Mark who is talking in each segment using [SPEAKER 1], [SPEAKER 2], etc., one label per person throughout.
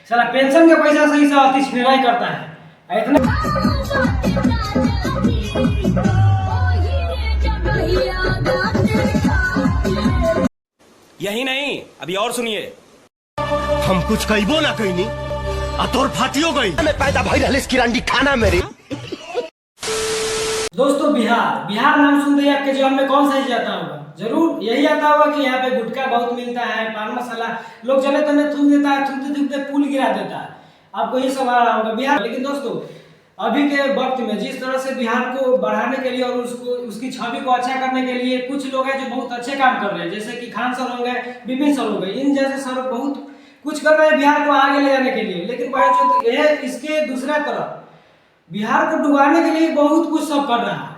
[SPEAKER 1] साला पेंशन के पैसा सही से अति छिनराई करता है इतना।
[SPEAKER 2] यही नहीं, अभी और सुनिए।
[SPEAKER 3] हम कुछ कहबो ना कहनी आ तोर फाटियो गई मैं पैदा भई रहलिस किरांडी खाना मेरे।
[SPEAKER 1] दोस्तों बिहार नाम सुनते ही आपके जीवन में कौन सा चीज आता होगा? जरूर यही आता होगा कि यहाँ पे गुटखा बहुत मिलता है, पान मसाला, लोग चले तने थूक देता है, थूकते थूकते पुल गिरा देता है। आपको ये सब आ रहा होगा बिहार। लेकिन दोस्तों अभी के वक्त में जिस तरह से बिहार को बढ़ाने के लिए और उसकी छवि को अच्छा करने के लिए कुछ लोग हैं जो बहुत अच्छे काम कर रहे हैं, जैसे कि खान सर हो गए, विपिन सर हो गए, इन जैसे सर बहुत कुछ कर रहे हैं बिहार को आगे ले जाने के लिए। लेकिन भाई इसके दूसरा तरफ बिहार को डुबाने के लिए बहुत कुछ सब कर रहा है,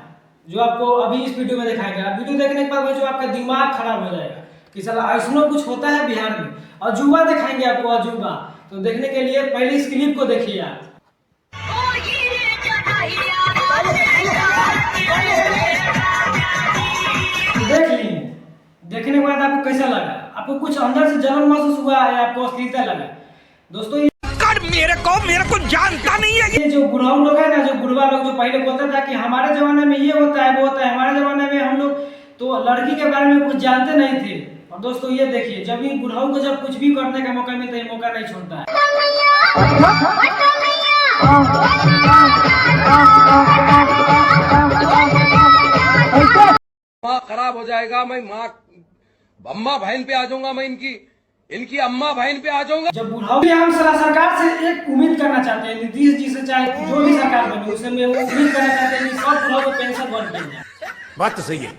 [SPEAKER 1] जो आपको अभी इस वीडियो में दिखाएगा। वीडियो देखने के बाद जो आपका दिमाग खराब हो जाएगा कि साला ऐसा कुछ होता है बिहार में। अजूबा दिखाएंगे आपको, अजूबा। तो देखने के लिए पहले इस क्लिप को देखिए आप। देख ली, देखने के बाद आपको कैसा लगा? आपको कुछ अंदर से जलन महसूस हुआ या आपको अश्लीलता लगा? दोस्तों
[SPEAKER 3] मेरे को जानता नहीं है।
[SPEAKER 1] ये जो बुढ़ाऊ लोग है ना, जो बुढ़वा लोग जो पहले बोलता था कि हमारे जमाने में ये होता है वो होता है, हमारे जमाने में हम लोग तो लड़की के बारे में कुछ जानते नहीं थे। और दोस्तों ये देखिए, जब इन बुढ़ाऊ को जब कुछ भी करने का मौका मिलता है, ये मौका नहीं छोड़ता है।
[SPEAKER 4] माँ खराब हो जाएगा, मैं माँ अम्मा बहन पे आ जाऊंगा, मैं इनकी अम्मा बहन पे आ जाऊंगा।
[SPEAKER 1] जब बुढ़ाऊ हम सरकार से एक उम्मीद करना चाहते हैं, नीतीश जी से, चाहे जो भी सरकार बने उससे में उम्मीद करना चाहते हैं कि सब बुढ़ाऊ को पेंशन बन जाए।
[SPEAKER 3] बात तो सही है।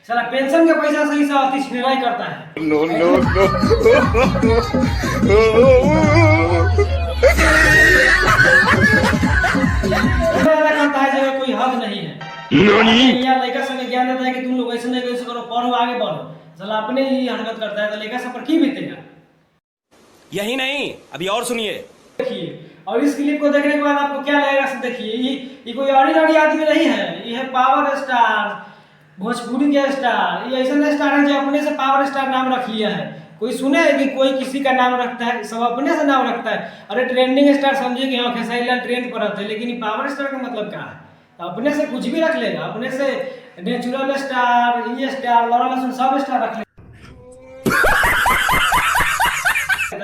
[SPEAKER 1] साला पेंशन के पैसा सही से अति छिनराई करता है।
[SPEAKER 3] नो नो नो
[SPEAKER 1] करता है जगह कोई हद नहीं है। यहाँ लड़का समय ज्ञान देता है कि तुम लोग ऐसे नहीं कैसे करो, पढ़ो आगे बढ़ो। साला अपने ही हरकत करता है तो लड़का सब पर की बीतेगा?
[SPEAKER 2] यही नहीं, अभी और सुनिए।
[SPEAKER 1] देखिए, और इस क्लिप को देखने के बाद आपको क्या लगेगा? देखिए, ये कोई ऑर्डिनरी आदमी नहीं है, ये है पावर स्टार, भोजपुरी के स्टार। ये ऐसा स्टार है जो अपने से पावर स्टार नाम रख लिया है। कोई सुने है कि कोई किसी का नाम रखता है? सब अपने से नाम रखता है। अरे ट्रेंडिंग स्टार समझिए कि हाँ खेसारी लाल ट्रेंड पर रहते हैं, लेकिन ये पावर स्टार का मतलब क्या है? अपने से कुछ भी रख लेगा, अपने से नेचुरल स्टार, ये स्टार, लौरा लहसुन सब स्टार रख लेगा।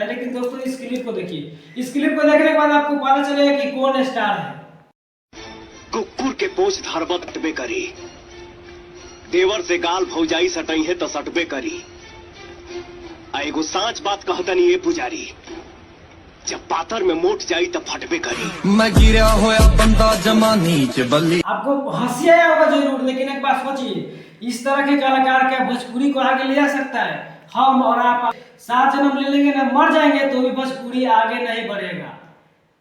[SPEAKER 1] लेकिन दोस्तों इस क्लिप को देखिए, इस क्लिप को देखने के बाद आपको पता चलेगा कि कौन स्टार है।
[SPEAKER 5] कुकुर के पोछ धारबा सटबे करी, देवर से गाल भौजाई सटई है तो सटबे करी। एगो साच बात कहतनी ये पुजारी, जब पातर में मोट जाई तब फटबे करी।
[SPEAKER 6] मैं गिरा होया बंदा जमा नीच बल्ली।
[SPEAKER 1] आपको हंसी आया होगा जरूर, लेकिन एक बात सोचिए, इस तरह के कलाकार क्या भोजपुरी को आगे ले जा सकता है? हम और आप 7 जन्म ले लेंगे ना, मर जाएंगे तो भी भोजपुरी आगे नहीं बढ़ेगा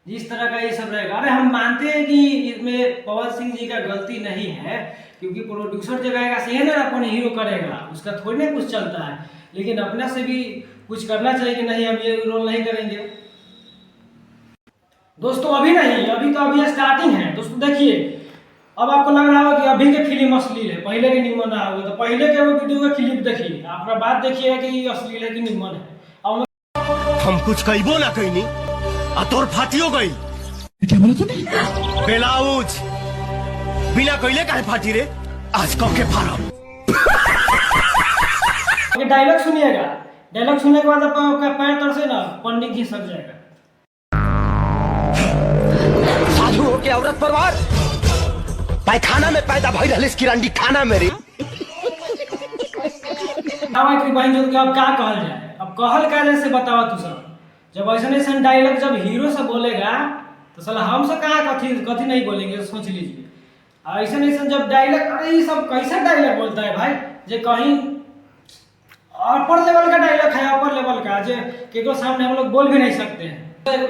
[SPEAKER 1] जिस तरह का ये सब रहेगा। अरे हम मानते हैं कि इसमें पवन सिंह जी का गलती नहीं है, क्योंकि प्रोड्यूसर जगाएगा सही ना अपन हीरो करेगा, उसका थोड़ी ना कुछ चलता है। लेकिन अपने से भी कुछ करना चाहिए कि नहीं हम ये रोल नहीं करेंगे। दोस्तों अभी नहीं, अभी स्टार्टिंग है। दोस्तों देखिए, अब आपको लग रहा होगा कि अभी के फिल्म अश्लील है, पहले के निम्न रहा होगा, तो पहले के वो वीडियो का क्लिप देखिए, आपका बात देखिएगा कि ये अश्लील है कि निम्न है। अब
[SPEAKER 3] हम कुछ कहबो ना कहनी आ तोर फाटियो गई।
[SPEAKER 6] क्या बोला तूने?
[SPEAKER 3] बेलाउज बिना कहले काहे फाटी रे? आज कब के फारम।
[SPEAKER 1] डायलॉग सुनिएगा, डायलॉग सुनने के बाद आपका पैर तरसे ना, पंडित जी सक जाएगा।
[SPEAKER 3] साधु हो के औरत परवार पैखाना में पैदा भई रहलिस किरांडी खाना मेरे।
[SPEAKER 1] बहन जो अब क्या कहल जाए? अब कहल का जैसे बतावा तू सब। जब ऐसा डायलॉग जब हीरो से बोलेगा तो साला हम सब कहाँ कथी नहीं बोलेंगे, सोच लीजिए। ऐसा जब डायलॉग, अरे ये सब कैसा डायलॉग बोलता है भाई, जो कहीं अपर लेवल का डायलॉग है, अपर लेवल का, जो केकरो सामने हम लोग बोल भी नहीं सकते हैं।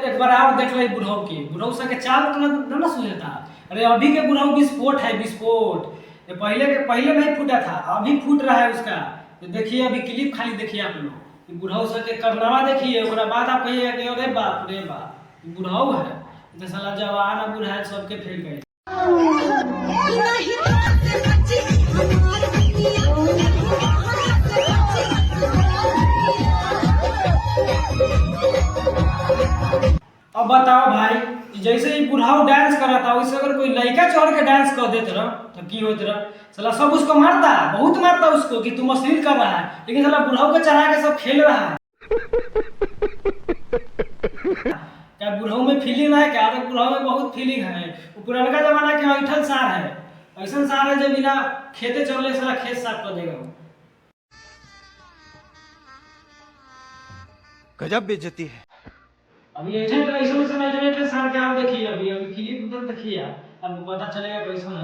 [SPEAKER 1] एक बार आप देख लो बुढ़ाऊ की, बुढ़ाऊ सा के चाल तो ना सुझता। अरे अभी के बुढ़ाऊ विस्फोट है, विस्फोट। ये पहले नहीं फूटा था, अभी फूट रहा है उसका। तो देखिए अभी क्लिप खाली देखिए आप लोग, बुढ़ाऊ सा के करनावा देखिए, उसके बाद आप कहिए कि अरे बाप रे बाप बुढ़ाऊ है, तो साला जवान बुढ़ा है सबके फेल गए। अब बताओ भाई, जैसे ही बुढ़ाऊ डांस करा था वैसे अगर कोई लड़का चढ़ के डांस कर देते रह तो की होते रह? साला सब उसको मारता, बहुत मारता उसको कि तू अश्लील कर रहा है, लेकिन साला बुढ़ाऊ को चढ़ा के सब खेल रहा है। क्या बुढ़ाऊ में फीलिंग है क्या? तो बुढ़ाऊ में बहुत फीलिंग है। वो पुराना जमाना के ऐठल सार है, ऐसा सार है जो बिना खेते चलने साला खेत साफ कर देगा।
[SPEAKER 3] गजब बेइज्जती है।
[SPEAKER 1] अभी एजेंट ऐसा एजेंट सार के आप देखिए, अभी क्लिप उधर देखिए, आपको पता चलेगा कैसा है।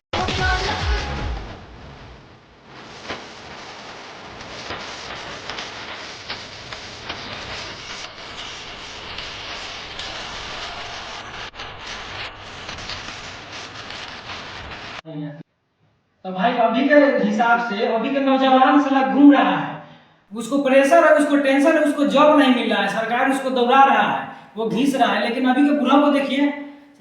[SPEAKER 1] तो भाई अभी के हिसाब से अभी के नौजवान साला घूम रहा है, उसको प्रेशर है, उसको टेंशन है, उसको जॉब नहीं मिल रहा है, सरकार उसको दौड़ा रहा है, वो घिस रहा है। लेकिन अभी के बुढ़ाओ को देखिए,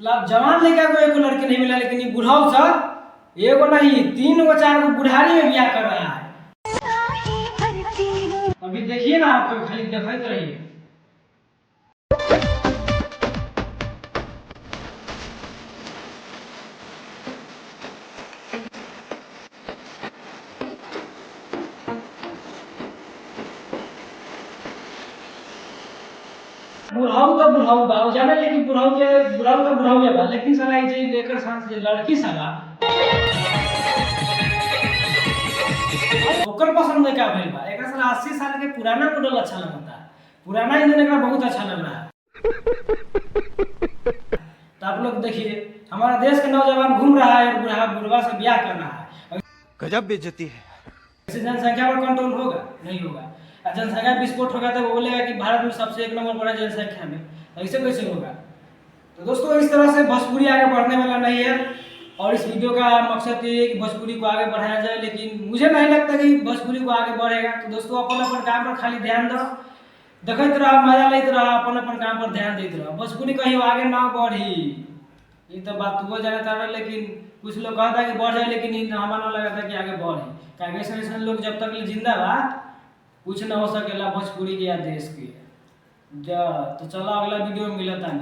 [SPEAKER 1] जवान लेके को एक लड़की नहीं मिला, लेकिन ये बुढ़ाओ सब एगो नहीं 3 गो 4 गो बुढ़ारी में ब्याह कर रहा है। अभी देखिए ना, आपको खाली देखते रहिए। बुढ़ाऊ तो बुढ़ाऊ बा जाने, लेकिन बुढ़ाऊ तो बुढ़ाऊ है बा, लेकिन साला ये लेकर सांस जे लड़की साला ओकर पसंद में क्या भइल बा? एकरा साला 80 साल के पुराना मॉडल अच्छा लगता है, पुराना इंजन एकरा बहुत अच्छा लग रहा है। तो आप लोग देखिए, हमारा देश के नौजवान घूम रहा है और बुढ़वा से ब्याह कर रहा है।
[SPEAKER 3] गजब बेइज्जती है।
[SPEAKER 1] ऐसे जनसंख्या पर कंट्रोल होगा? नहीं होगा। जनसंख्या विस्फोट होगा तो वो बोलेगा कि भारत में सबसे 1 नंबर बड़ा जनसंख्या में, ऐसे कैसे होगा? तो दोस्तों, इस तरह से भोजपुरी आगे बढ़ने वाला नहीं है, और इस वीडियो का मकसद ये है कि भोजपुरी को आगे बढ़ाया जाए, लेकिन मुझे नहीं लगता कि भोजपुरी को आगे बढ़ेगा। तो दोस्तों, अपन अपन काम पर खाली ध्यान दो, देखते रहो, मजा लेते रहो, अपन अपन काम पर ध्यान देते रहो, भोजपुरी कहीं आगे ना बढ़ी। ये तो बात वो जानता है, लेकिन कुछ लोग कहता है कि बढ़ जाए, लेकिन हमारा लगा था कि आगे बढ़े। ऐसा लोग जब तक जिंदा बा कुछ ना हो सकेला भोजपुरी के या देश के। तो चलो अगला वीडियो में मिलता नहीं।